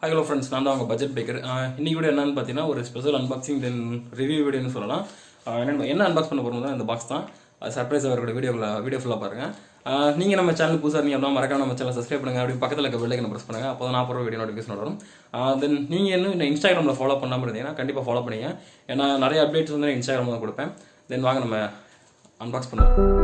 Hi hello friends, நான் தான் உங்கள் பட்ஜெட் பேக்கர். இன்றைக்கி வீடியோ என்னென்னு பார்த்தீங்கன்னா ஒரு ஸ்பெஷல் அன்பாக்சிங் தென் ரிவ்யூ வீடியோன்னு சொல்லலாம். என்ன அன்பாக்ஸ் பண்ண போகிறோம் தான் இந்த பாக்ஸ் தான். சர்ப்ரைஸ் அவரோட வீடியோ ஃபுல்லாக பாருங்கள். நீங்கள் நம்ம சேனல் புதுசாக இருந்தீங்க அப்படின்னா மறக்காம நம்ம சேனல் சப்ஸ்கிரைப் பண்ணுங்கள். அப்படி பக்கத்தில் இருக்க பெல் ஐக்கனை ப்ரெஸ் பண்ணுங்கள். அப்போ தான் நான் போகிற வீடியோ நோட்டிஃபிகேஷன் வரும். தென் நீங்கள் இன்னும் இன்ஸ்டாகிராமில் ஃபாலோ பண்ணாமல் இருந்தீங்கன்னா கண்டிப்பாக ஃபாலோ பண்ணிங்க. ஏன்னா நிறைய அப்டேட்ஸ் வந்து நான் இன்ஸ்டாகிராமில் தான் கொடுப்பேன். தென் வாங்க நம்ம அன்பாக்ஸ் பண்ணுவோம்.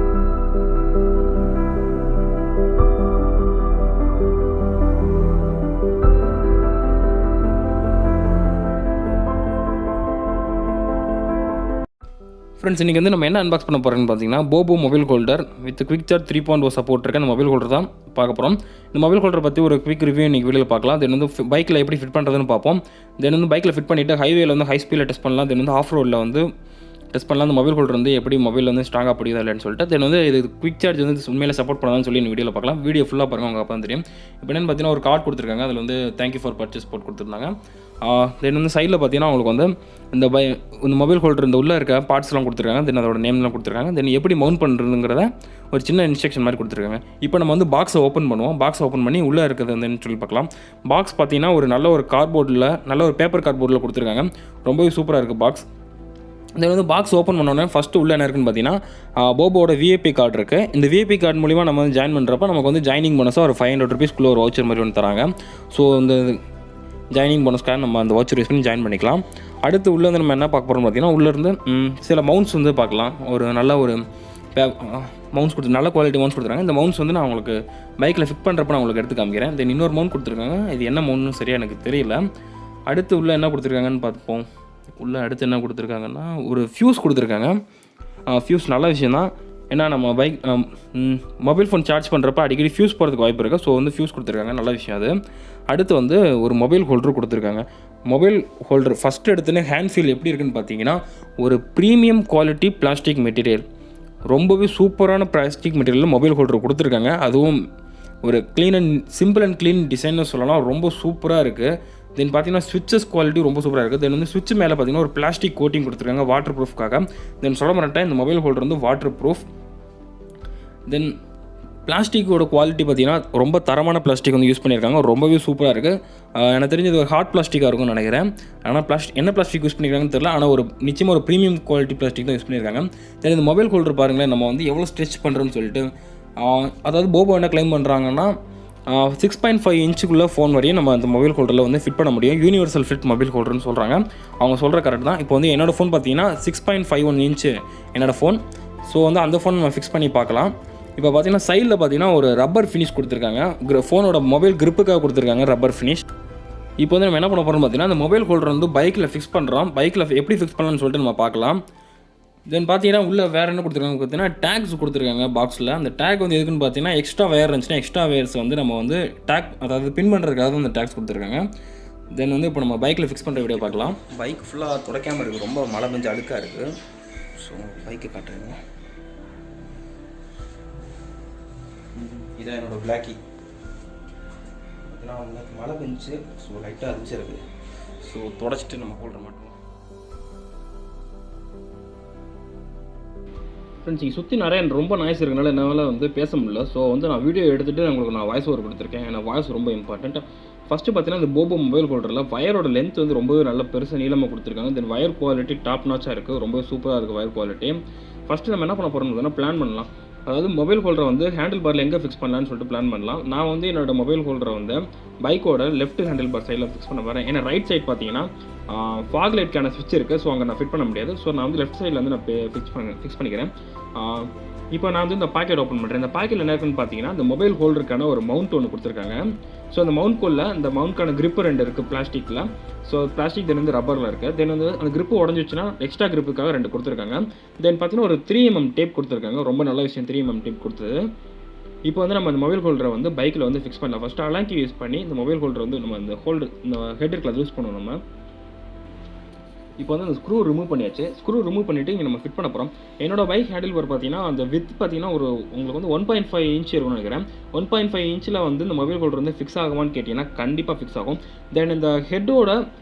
ஃப்ரெண்ட்ஸ், இன்றைக்கி வந்து நம்ம என்ன அன்பாக்ஸ் பண்ண போகிறோன்னு பார்த்தீங்கன்னா Bobo mobile holder with quick charge 3.0 support இருக்க அந்த மொபைல் ஹோல்டர் தான் பார்க்க போகிறோம். இந்த மொபைல் ஹோல்டர் பற்றி ஒரு குவிக் ரிவ்யூ இன்றைக்கி வீடியோவில் பார்க்கலாம். தென் வந்து பைக்கில் எப்படி ஃபிட் பண்ணுறதுன்னு பார்ப்போம். தென் வந்து பைக்கில் ஃபிட் பண்ணிவிட்டு ஹைவேல வந்து ஹை ஸ்பீடில் டெஸ்ட் பண்ணலாம். தென் வந்து ஆஃப் ரோடில் வந்து டெஸ்ட் பண்ணலாம். அந்த மொபைல் ஹோல்டர் வந்து எப்படி மொபைல் வந்து ஸ்ட்ராங்காக பிடிக்குதா இல்லைன்னு சொல்லிட்டு தென் வந்து இது குவிக் சார்ஜ் வந்து உண்மையில சப்போர்ட் பண்ணலாம்னு சொல்லி இந்த வீடியோவில் பார்க்கலாம். வீடியோ ஃபுல்லாக பாருங்கள், அவங்க அப்போ தான் தெரியும். இப்போ என்னென்னு பார்த்தீங்கன்னா ஒரு கார்டு கொடுத்துருக்காங்க. அதில் வந்து தேங்க்யூ ஃபார் பர்ச்சேஸ் போட்டு கொடுத்துருந்தாங்க. தென் வந்து சைடில் பார்த்தீங்கன்னா அவங்களுக்கு வந்து இந்த மொபைல் ஹோல்டர் இந்த உள்ளே இருக்க பார்ட்ஸ்லாம் கொடுத்துருக்காங்க. தென் அதோட நேம்லாம் கொடுத்துருக்காங்க. தென் எப்படி மவுண்ட் பண்ணுறதுங்கிறத ஒரு சின்ன இன்ஸ்ட்ரக்ஷன் மாதிரி கொடுத்துருக்காங்க. இப்போ நம்ம வந்து பாக்ஸை ஓப்பன் பண்ணுவோம். பாக்ஸை ஓப்பன் பண்ணி உள்ளே இருக்கிறது வந்து சொல்லி பார்க்கலாம். பாக்ஸ் பார்த்தீங்கன்னா ஒரு நல்ல ஒரு கார்ட்போர்டில் நல்ல ஒரு பேப்பர் கார்ட்போர்டில் கொடுத்துருக்காங்க. ரொம்பவே சூப்பராக இருக்குது பாக்ஸ். இதில் வந்து பாக்ஸ் ஓப்பன் பண்ணோன்னே ஃபஸ்ட்டு உள்ளே என்ன இருக்குன்னு பார்த்தீங்கன்னா போபோட விஐபி கார்டு இருக்குது. இந்த விஐபி கார்டு மூலிமா நம்ம வந்து ஜாயின் பண்ணுறப்ப நமக்கு வந்து ஜாயினிங் போனஸாக ஒரு 500 ரூபீஸ்க்குள்ளே ஒரு வவுச்சர் மாதிரி ஒன்று தராங்க. ஸோ இந்த ஜாயினிங் போனஸ்க்காக நம்ம அந்த வவுச்சர் யூஸ் பண்ணி ஜாயின் பண்ணிக்கலாம். அடுத்து உள்ளே வந்து நம்ம என்ன பார்க்க போகிறோம்னு பார்த்தீங்கன்னா உள்ளேருந்து சில மவுண்ட்ஸ் வந்து பார்க்கலாம். ஒரு நல்ல ஒரு மவுண்ட்ஸ் நல்ல குவாலிட்டி மவுண்ட்ஸ் கொடுத்துருக்காங்க. இந்த மவுண்ட்ஸ் வந்து நான் உங்களுக்கு பைக்கில் ஃபிட் பண்ணுறப்ப நான் உங்களுக்கு எடுத்து காமிக்கிறேன். தென் இன்னொரு மவுண்ட் கொடுத்துருக்காங்க. இது என்ன மவுண்ட்னு சரியாக எனக்கு தெரியல. அடுத்து உள்ளே என்ன கொடுத்துருக்காங்கன்னு பார்ப்போம். உள்ளே அடுத்து என்ன கொடுத்துருக்காங்கன்னா ஒரு ஃபியூஸ் கொடுத்துருக்காங்க. ஃபியூஸ் நல்ல விஷயம் தான். ஏன்னா நம்ம மொபைல் ஃபோன் சார்ஜ் பண்ணுறப்ப அடிக்கடி ஃபியூஸ் போகிறதுக்கு வாய்ப்பு இருக்குது. ஸோ வந்து ஃபியூஸ் கொடுத்துருக்காங்க, நல்ல விஷயம் அது. அடுத்து வந்து ஒரு மொபைல் ஹோல்டர் கொடுத்துருக்காங்க. மொபைல் ஹோல்டர் ஃபஸ்ட்டு எடுத்துன்னு ஹேண்ட் ஃபீல் எப்படி இருக்குன்னு பார்த்தீங்கன்னா ஒரு ப்ரீமியம் குவாலிட்டி பிளாஸ்டிக் மெட்டீரியல், ரொம்பவே சூப்பரான பிளாஸ்டிக் மெட்டீரியலில் மொபைல் ஹோல்டர் கொடுத்துருக்காங்க. அதுவும் ஒரு clean and simple and clean டிசைன்னு சொல்லலாம். ரொம்ப சூப்பராக இருக்குது. தென் பார்த்தீங்கன்னா ஸ்விட்சஸ் குவாலிட்டி ரொம்ப சூப்பராக இருக்குது. தென் வந்து ஸ்விட்ச் மேலே பார்த்தீங்கன்னா ஒரு பிளாஸ்டிக் கோட்டிங் கொடுத்துருக்காங்க வாட்டர் ப்ரூஃப்காக. தென் சொல்ல மாட்டேன், இந்த மொபைல் ஹோல்டர் வந்து வாட்டர் ப்ரூஃப். தென் பிளாஸ்டிக்கோட குவாலிட்டி பார்த்தீங்கன்னா ரொம்ப தரமான பிளாஸ்டிக் வந்து யூஸ் பண்ணியிருக்காங்க. ரொம்பவே சூப்பராக இருக்குது. எனக்கு தெரிஞ்சது ஒரு ஹார்ட் பிளாஸ்டிக்காக இருக்கும்னு நினைக்கிறேன். ஆனால் என்ன பிளாஸ்டிக் யூஸ் பண்ணியிருக்காங்கன்னு தெரியல. ஆனால் ஒரு நிச்சயமாக ஒரு ப்ரீமியம் குவாலிட்டி பிளாஸ்டிக் தான் யூஸ் பண்ணியிருக்காங்க. தென் இந்த மொபைல் ஹோல்டர் பாருங்களேன், நம்ம வந்து எவ்வளோ ஸ்ட்ரெச் பண்ணுறோன்னு சொல்லிட்டு. அதாவது போபோ என்ன கிளைம் பண்ணுறாங்கன்னா 6.5 இன்ச்சுக்குள்ளே ஃபோன் வரையும் நம்ம அந்த மொபைல் ஹோல்டரில் வந்து ஃபிட் பண்ண முடியும். யூனிவர்சல் ஃபிட் மொபைல் ஹோல்டர்னு சொல்கிறாங்க. அவங்க சொல்கிற கரெக்ட் தான். இப்போ வந்து என்னோடய ஃபோன் பார்த்தீங்கன்னா 6.51 இன்ச்சு என்னோடய ஃபோன். ஸோ வந்து அந்த ஃபோன் நம்ம ஃபிக்ஸ் பண்ணி பார்க்கலாம். இப்போ பார்த்தீங்கன்னா சைடில் பார்த்தீங்கன்னா ஒரு ரப்பர் ஃபினிஷ் கொடுத்துருக்காங்க. ஃபோனோட மொபைல் கிரிப்புக்காக கொடுத்துருக்காங்க ரப்பர் ஃபினிஷ். இப்போ வந்து நம்ம என்ன பண்ண போகிறோம்னு பார்த்தீங்கன்னா அந்த மொபைல் ஹோல்டர் வந்து பைக்கில் ஃபிக்ஸ் பண்ணுறோம். பைக்கில் எப்படி ஃபிக்ஸ் பண்ணலாம்னு சொல்லிட்டு நம்ம பார்க்கலாம். தென் பார்த்தீங்கன்னா உள்ளே வேறு என்ன கொடுத்துருக்காங்க பார்த்தீங்கன்னா டேக்ஸ் கொடுத்துருக்காங்க பாக்ஸில். அந்த டேக் வந்து எதுக்குன்னு பார்த்தீங்கன்னா எக்ஸ்ட்ரா வயர் இருந்துச்சுன்னா எக்ஸ்ட்ரா வயர்ஸ் வந்து நம்ம வந்து டேக் அதாவது பின் பண்ணுறதுக்காக தான் அந்த டேக்ஸ் கொடுத்துருக்காங்க. தென் வந்து இப்போ நம்ம பைக்கில் ஃபிக்ஸ் பண்ணுற வீடியோ பார்க்கலாம். பைக் ஃபுல்லாக துடைக்காமல் இருக்குது, ரொம்ப மழை பெஞ்சு அழுக்காக இருக்குது. ஸோ பைக்கை காட்டுறேங்க. இதான் என்னோடய பிளாக்கி. பார்த்தீங்கன்னா மழை பெஞ்சு ஸோ லைட்டாக அரிச்சிருக்கு. ஸோ தொடச்சிட்டு நம்ம ஹோல்டர் மாட்டோம். ஃப்ரெண்ட்ஸ், இங்கே சுற்றி நிறைய ரொம்ப நாய்ஸ் இருக்கனால என்னால் வந்து பேச முடியல. ஸோ வந்து நான் வீடியோ எடுத்துகிட்டு உங்களுக்கு நான் வாய்ஸ் ஓவர் கொடுத்துருக்கேன். ஏன்னா வாய்ஸ் ரொம்ப இம்பார்ட்டன்ட். ஃபஸ்ட்டு பார்த்தீங்கன்னா இந்த போபோ மொபைல் ஹோல்டரில் வயரோட லென்த் வந்து ரொம்பவே நல்ல பெருசாக நீளமாக கொடுத்துருக்காங்க. தென் வயர் குவாலிட்டி டாப் நாச்சாக இருக்குது, ரொம்பவே சூப்பராக இருக்குது வயர் குவாலிட்டி. ஃபஸ்ட்டு நம்ம என்ன பண்ண போகிறோம்னு பிளான் பண்ணலாம். அதாவது மொபைல் ஹோல்டரை வந்து ஹேண்டில் பாரில் எங்கே ஃபிக்ஸ் பண்ணலான்னு சொல்லிட்டு பிளான் பண்ணலாம். நான் வந்து என்னோட மொபைல் ஹோல்டரை வந்து பைக்கோட லெஃப்ட் ஹேண்டில் பார் சைடில் ஃபிக்ஸ் பண்ண வரேன். ஏன்னா ரைட் சைட் பார்த்தீங்கன்னா ஃபாக் லைட்க்கான ஸ்விட்ச் இருக்குது. ஸோ அங்கே நான் ஃபிட் பண்ண முடியாது. ஸோ நான் வந்து லெஃப்ட் சைடில் வந்து நான் ஃபிக்ஸ் பண்ணிக்கிறேன். இப்போ நான் வந்து இந்த பாக்கெட் ஓப்பன் பண்ணுறேன். இந்த பாக்கெட்டில் என்ன இருக்குன்னு பார்த்தீங்கன்னா இந்த மொபைல் ஹோல்டருக்கான ஒரு மவுண்ட் ஒன்று கொடுத்துருக்காங்க. ஸோ அந்த மவுண்ட்குள்ளே இந்த மவுண்ட்கான கிரிப்பு 2 இருக்குது பிளாஸ்டிக்கில். ஸோ பிளாஸ்டிக் தென் வந்து ரப்பரில் இருக்குது. தென் வந்து அந்த கிரிப்பு உடஞ்சிச்சுன்னா எக்ஸ்ட்ரா கிரிப்புக்காக 2 கொடுத்துருக்காங்க. தென் பார்த்தீங்கன்னா ஒரு 3mm டேப் கொடுத்துருக்காங்க. ரொம்ப நல்ல விஷயம் 3mm டேப் கொடுத்தது. இப்போ வந்து நம்ம இந்த மொபைல் ஹோல்டரை வந்து பைக்கில் வந்து ஃபிக்ஸ் பண்ணலாம். ஃபஸ்ட்டு அலாங்கி யூஸ் பண்ணி இந்த மொபைல் ஹோல்டர் வந்து நம்ம இந்த ஹெட் இருக்குல்ல அது யூஸ் பண்ணுவோம் நம்ம. இப்போ வந்து அந்த ஸ்க்ரூ ரிமூவ் பண்ணியாச்சு. ஸ்க்ரூ ரிமூவ் பண்ணிவிட்டு இங்கே நம்ம ஃபிட் பண்ண போகிறோம். என்னோட பைக் ஹேண்டில் பார் பார்த்தீங்கன்னா அந்த வித் பார்த்தீங்கன்னா உங்களுக்கு வந்து 1.5 இன்ச் இருக்கும்னு நினைக்கிறேன். 1.5 இன்ச்சில் வந்து இந்த மொபைல் ஹோல்டர் வந்து ஃபிக்ஸ் ஆகுமான்னு கேட்டிங்கன்னா கண்டிப்பாக ஃபிக்ஸ் ஆகும். தென் இந்த ஹெட்டோட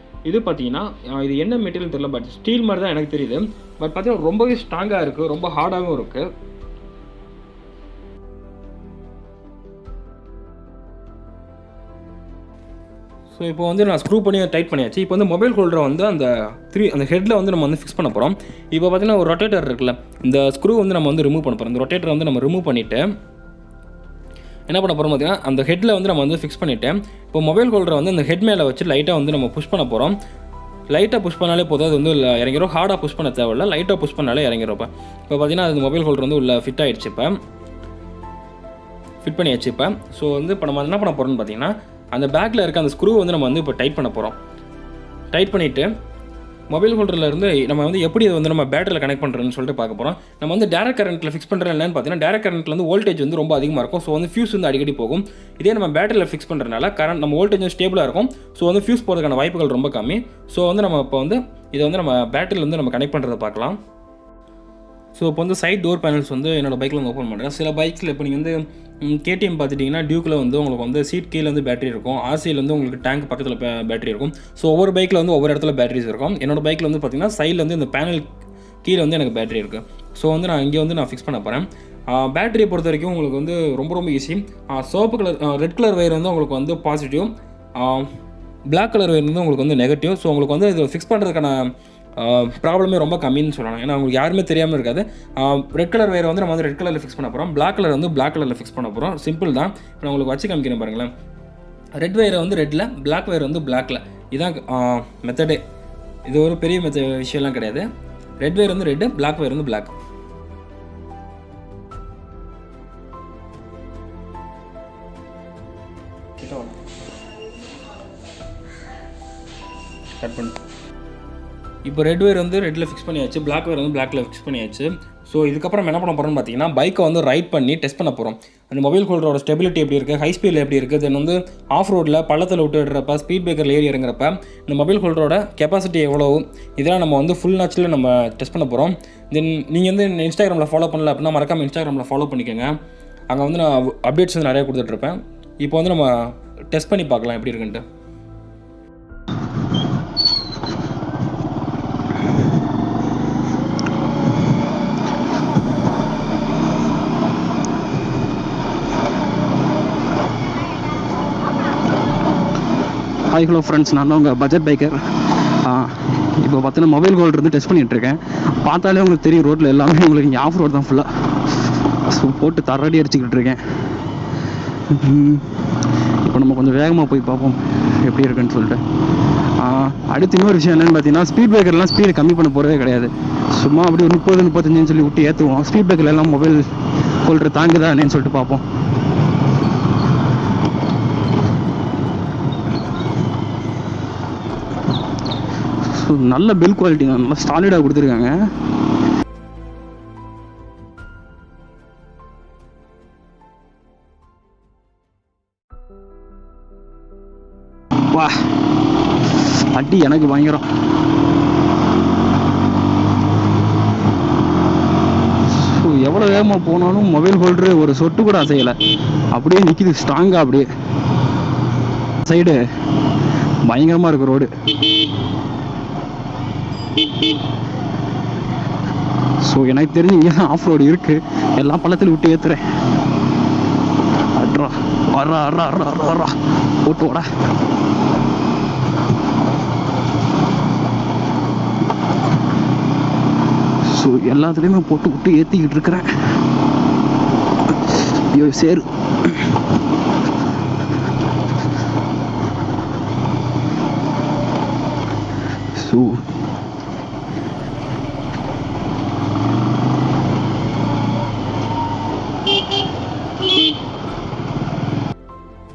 இது பார்த்தீங்கன்னா இது என்ன மெட்டீரியல் தெரியல, பட் ஸ்டீல் மாதிரி தான் எனக்கு தெரியுது. பட் பார்த்தீங்கன்னா ரொம்பவே ஸ்ட்ராங்காக இருக்குது, ரொம்ப ஹார்டாகவும் இருக்குது. ஸோ இப்போ வந்து நான் ஸ்க்ரூ பண்ணி டைட் பண்ணியாச்சு. இப்போ வந்து மொபைல் ஹோல்டரை வந்து அந்த ஹெட்டில் வந்து நம்ம வந்து ஃபிக்ஸ் பண்ண போகிறோம். இப்போ பார்த்தீங்கன்னா ஒரு ரொட்டேட்டர் இருக்குல்ல, இந்த ஸ்க்ரூ வந்து நம்ம வந்து ரிமூவ் பண்ண போகிறோம். இந்த ரொட்டேட்டரை வந்து நம்ம ரிமூவ் பண்ணிவிட்டு என்ன பண்ண போகிறோம் பார்த்தீங்கன்னா, அந்த ஹெட்டில் வந்து நம்ம வந்து ஃபிக்ஸ் பண்ணிவிட்டு இப்போ மொபைல் ஹோல்டரை வந்து அந்த ஹெட் மேலே வச்சு லைட்டாக வந்து நம்ம புஷ் பண்ண போகிறோம். லைட்டாக புஷ் பண்ணாலே போதும், அது வந்து இறங்கிடும். ஹார்டாக புஷ் பண்ண தேவையில்ல, லைட்டாக புஷ் பண்ணாலே இறங்கிடும். இப்போ பார்த்தீங்கன்னா அது மொபைல் ஹோல்டர் வந்து உள்ள ஃபிட் ஆகிடுச்சு. இப்போ ஃபிட் பண்ணியாச்சு. ஸோ வந்து இப்போ நம்ம என்ன பண்ண போகிறோம்னு பார்த்தீங்கன்னா, அந்த பேக்கில் இருக்க அந்த ஸ்க்ரூ வந்து நம்ம வந்து இப்போ டைட் பண்ண போகிறோம். டைட் பண்ணிவிட்டு மொபைல் ஹோல்டர்லேருந்து நம்ம வந்து எப்படி அதை வந்து நம்ம பேட்டரியில் கனெக்ட் பண்ணுறதுன்னு சொல்லிட்டு பார்க்க போகிறோம். நம்ம வந்து டேரக்ட் கரண்ட்டில் ஃபிக்ஸ் பண்ணுறது என்னன்னு பார்த்தீங்கன்னா, டேரக்ட் கரண்ட்டில் வந்து வோல்டேஜ் வந்து ரொம்ப அதிகமாக இருக்கும். ஸோ வந்து ஃபியூஸ் வந்து அடிக்கடி போகும். இதே நம்ம பேட்டரியில் ஃபிக்ஸ் பண்ணுறதுனால கரண்ட் நம்ம வோல்டேஜ் ஸ்டேபிளாக இருக்கும். ஸோ வந்து ஃபியூஸ் போகிறதுக்கான வாய்ப்புகள் ரொம்ப கம்மி. ஸோ வந்து நம்ம இப்போ வந்து இதை வந்து நம்ம பேட்டரியில் வந்து நம்ம கனெக்ட் பண்ணுறதை பார்க்கலாம். ஸோ இப்போ வந்து சைட் டோர் பேனல்ஸ் வந்து என்னோடய பைக்கில் வந்து ஓப்பன் பண்ணுறேன். சில பைக்ஸில் இப்போ நீங்கள் வந்து KTM பார்த்துட்டிங்கன்னா டியூக்கில் வந்து உங்களுக்கு வந்து சீட் கீழே வந்து பேட்டரி இருக்கும். RCயில் வந்து உங்களுக்கு டேங்க் பக்கத்தில் பேட்டரி இருக்கும். ஸோ ஒவ்வொரு பைக்கில் வந்து ஒவ்வொரு இடத்துல பேட்டரிஸ் இருக்கும். என்னோடய பைக்கில் வந்து பார்த்திங்கன்னா சைடில் வந்து இந்த பேனல் கீழே வந்து எனக்கு பேட்டரி இருக்குது. ஸோ வந்து நான் இங்கே வந்து நான் ஃபிக்ஸ் பண்ண போகிறேன். பேட்டரியை பொறுத்த வரைக்கும் உங்களுக்கு வந்து ரொம்ப easy. Soap colour red colour wire வந்து உங்களுக்கு வந்து பாசிட்டிவ், பிளாக் கலர் வயர் வந்து உங்களுக்கு வந்து நெகட்டிவ். ஸோ உங்களுக்கு வந்து இது ஃபிக்ஸ் பண்ணுறதுக்கான ப்ராப்ளமே ரொம்ப கம்மின்னு சொல்லலாம். ஏன்னா உங்களுக்கு யாருமே தெரியாமல் இருக்காது. ரெட் கலர் வேறு வந்து நம்ம வந்து ரெட் கலரில் ஃபிக்ஸ் பண்ண போகிறோம். பிளாக் கலர் வந்து பிளாக் கலரில் ஃபிக்ஸ் பண்ண போகிறோம். சிம்பிள் தான். இப்போ நான் உங்களுக்கு வச்சு காமிக்கிறேன் பாருங்களேன். ரெட் வயரை வந்து ரெட்டில், பிளாக் வயர் வந்து பிளாக்கில். இதுதான் மெத்தடே. இது ஒரு பெரிய விஷயம்லாம் கிடையாது. ரெட் வயர் வந்து ரெட்டு, பிளாக் வயர் வந்து பிளாக். கட் பண்ணு. இப்போ ரெட் வயர் வந்து ரெட்டில் ஃபிக்ஸ் பண்ணியாச்சு, பிளாக் வயர் வந்து பிளாக்கில் ஃபிக்ஸ் பண்ணியாச்சு. ஸோ இதுக்கப்புறம் என்ன பண்ண போகிறோம்னு பார்த்தீங்கன்னா, பைக்கை வந்து ரைட் பண்ணி டெஸ்ட் பண்ண போகிறோம். அந்த மொபைல் ஹோல்டரோட ஸ்டெபிலிட்டி எப்படி இருக்குது, ஹை ஸ்பீடில் எப்படி இருக்குது, தென் வந்து ஆஃப் ரோடில் பள்ளத்தில் விட்டுறப்ப, ஸ்பீட் பிரேக்கரில் ஏறி இறங்குறப்ப இந்த மொபைல் ஹோல்டரோட கெப்பாசிட்டி எவ்வளோ, இதெல்லாம் நம்ம வந்து ஃபுல் நாச்சில் நம்ம டெஸ்ட் பண்ண போகிறோம். தென் நீங்கள் வந்து இன்ஸ்டாகிராமில் ஃபாலோ பண்ணல அப்படின்னா மறக்காமல் இன்ஸ்டாகிராமில் ஃபாலோ பண்ணிக்கோங்க. அங்கே வந்து நான் அப்டேட்ஸ் வந்து நிறையா கொடுத்துட்ருப்பேன். இப்போ வந்து நம்ம டெஸ்ட் பண்ணி பார்க்கலாம் எப்படி இருக்குன்ட்டு. ஹாய் ஹலோ ஃப்ரெண்ட்ஸ், நான் தான் உங்கள் பட்ஜெட் பைக்கர். இப்போ பார்த்தீங்கன்னா மொபைல் ஹோல்டர் வந்து டெஸ்ட் பண்ணிகிட்ருக்கேன். பார்த்தாலே உங்களுக்கு தெரியும், ரோட்டில் எல்லாமே உங்களுக்கு இங்கே ஆஃப் ரோடு தான் ஃபுல்லாக. ஸோ போட்டு தரடி அடிச்சுக்கிட்டு இருக்கேன். இப்போ நம்ம கொஞ்சம் வேகமாக போய் பார்ப்போம் எப்படி இருக்குன்னு சொல்லிட்டு. அடுத்து இன்னொரு விஷயம் என்னென்னு பார்த்தீங்கன்னா, ஸ்பீட் பிரேக்கர்லாம் ஸ்பீடு கம்மி பண்ண போகிறதே கிடையாது. சும்மா அப்படி ஒரு 30-35 சொல்லி விட்டு ஏற்றுவோம். ஸ்பீட் பிரேக்கர்ல எல்லாம் மொபைல் ஹோல்டர் தாங்குதா என்னன்னு சொல்லிட்டு பார்ப்போம். நல்ல பில் குவாலிட்டி தான், நல்லா ஸ்டாலிடாக கொடுத்துருக்காங்க. வா அடி எனக்கு பயங்கரம். எவ்வளோ வேகமாக போனாலும் மொபைல் ஹோல்டரு ஒரு சொட்டு கூட அசையலை, அப்படியே நிற்கிது ஸ்ட்ராங்காக. அப்படியே சைடு பயங்கரமாக இருக்கு ரோடு. ஸோ எனக்கு தெரிஞ்சு இங்கே தான் ஆஃப் ரோடு இருக்குது. எல்லாம் பள்ளத்தில் விட்டு ஏற்றுறேன். அட்ரா அறா அறா அறா அறா போட்டு வாடா. ஸோ எல்லாத்துலேயுமே போட்டு விட்டு ஏற்றிக்கிட்டு இருக்கிறேன். ஐயோ சேரு. ஸோ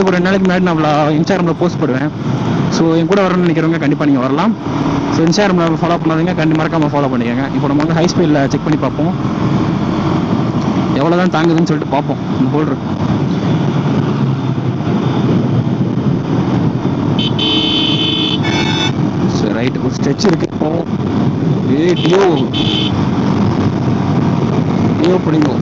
ஒரு 2 நாளைக்கு முன்னாடி நான் இன்ஸ்டாகிராமில் போஸ்ட் போடுவேன். ஸோ என் கூட வரணும்னு நினைக்கிறவங்க கண்டிப்பாக நீங்கள் வரலாம். ஸோ இன்ஸ்டாகிராமில் ஃபாலோ பண்ணாதீங்க, மறக்காமல் ஃபாலோ பண்ணிக்கோங்க. இப்போ நம்ம வந்து ஹை ஸ்பீடில் செக் பண்ணி பார்ப்போம், எவ்வளோ தான் தாங்குதுன்னு சொல்லிட்டு பார்ப்போம் இந்த ஹோல்டர். சரி ரைட், ஒரு ஸ்ட்ரெச் இருக்கு. இப்போ டியோ பிடிங்கோ.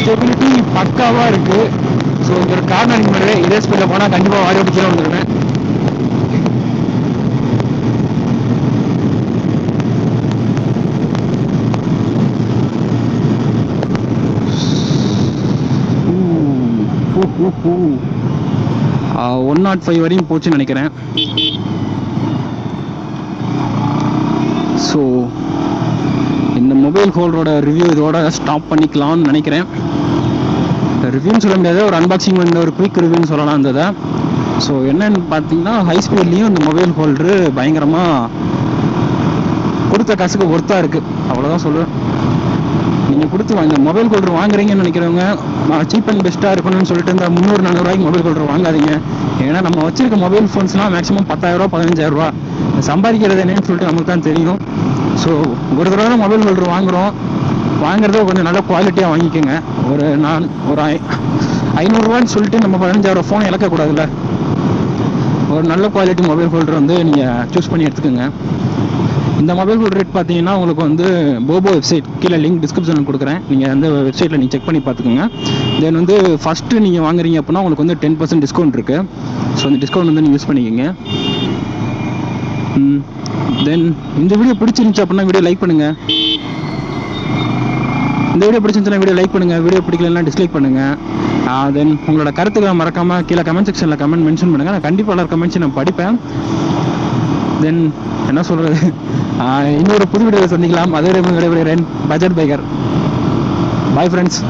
ஸ்டெபிலிட்டி பக்காவாக இருக்குது. ஸோ இங்கே ஒரு கார்னரிங் மாதிரி இதே ஸ்பீடில் போனால் கண்டிப்பாக வாடி ஓட்டி கீழே வந்துடுவேன். ஓ 105 வரையும் போச்சுன்னு நினைக்கிறேன். ஸோ இந்த மொபைல் ஹோல்டரோட ரிவ்யூ இதோட ஸ்டாப் பண்ணிக்கலாம்னு நினைக்கிறேன். ரிவ்யூன்னு சொல்ல முடியாது, ஒரு அன்பாக்சிங் வந்து ஒரு குயிக் ரிவ்யூன்னு சொல்லலாம் இருந்ததை. ஸோ என்னன்னு பார்த்தீங்கன்னா ஹை ஸ்பீட்லேயும் இந்த மொபைல் ஹோல்டரு பயங்கரமாக கொடுத்த காசுக்கு ஒர்த்தாக இருக்குது, அவ்வளோதான் சொல்லுவேன். நீங்கள் கொடுத்து இந்த மொபைல் ஹோல்டர் வாங்குறீங்கன்னு நினைக்கிறவங்க சீப் அண்ட் பெஸ்ட்டாக இருக்கணும்னு சொல்லிட்டு இந்த 300-400 ரூபாய்க்கு மொபைல் ஹோல்டர் வாங்காதீங்க. ஏன்னா நம்ம வச்சிருக்க மொபைல் ஃபோன்ஸ்லாம் மேக்ஸிமம் 10,000 15,000 ரூபா. சம்பாதிக்கிறது என்னன்னு சொல்லிட்டு நமக்கு தான் தெரியும். ஸோ ஒரு தடவை மொபைல் ஹோல்டர் வாங்குறத கொஞ்சம் நல்ல குவாலிட்டியாக வாங்கிக்கோங்க. நான் ஒரு 500 ரூபான்னு சொல்லிட்டு நம்ம 15,000 ஃபோனை இழக்கக்கூடாதுல்ல. ஒரு நல்ல குவாலிட்டி மொபைல் ஹோல்டர் வந்து நீங்கள் சூஸ் பண்ணி எடுத்துக்கோங்க. இந்த மொபைல் ஹோல்டர் ரேட் பார்த்தீங்கன்னா உங்களுக்கு வந்து போபோ வெப்சைட் கீழே லிங்க் டிஸ்கிரிப்ஷனில் கொடுக்குறேன். நீங்கள் அந்த வெப்சைட்டில் நீங்கள் செக் பண்ணி பார்த்துக்கோங்க. தென் வந்து ஃபஸ்ட்டு நீங்கள் வாங்குறீங்க அப்படின்னா உங்களுக்கு வந்து 10% டிஸ்கவுண்ட் இருக்குது. ஸோ அந்த டிஸ்கவுண்ட் வந்து நீங்கள் யூஸ் பண்ணிக்கோங்க. தென் இந்த வீடியோ பிடிச்சிருந்துச்சு அப்படின்னா வீடியோ லைக் பண்ணுங்கள். இந்த வீடியோ பிடிச்சிருந்துச்சுன்னா வீடியோ லைக் பண்ணுங்கள். வீடியோ பிடிக்கலன்னா டிஸ்லைக் பண்ணுங்கள். தென் உங்களோட கருத்துக்களை மறக்காமல் கீழே கமெண்ட் செக்ஷனில் கமெண்ட் மென்ஷன் பண்ணுங்கள். நான் கண்டிப்பாக எல்லா கமெண்ட்ஸும் நான் படிப்பேன். தென் என்ன சொல்கிறது, இன்னொரு புது வீடியோவில் சந்திக்கலாம். அதே விடைபெறுகிறேன். Budget biker. Bye friends.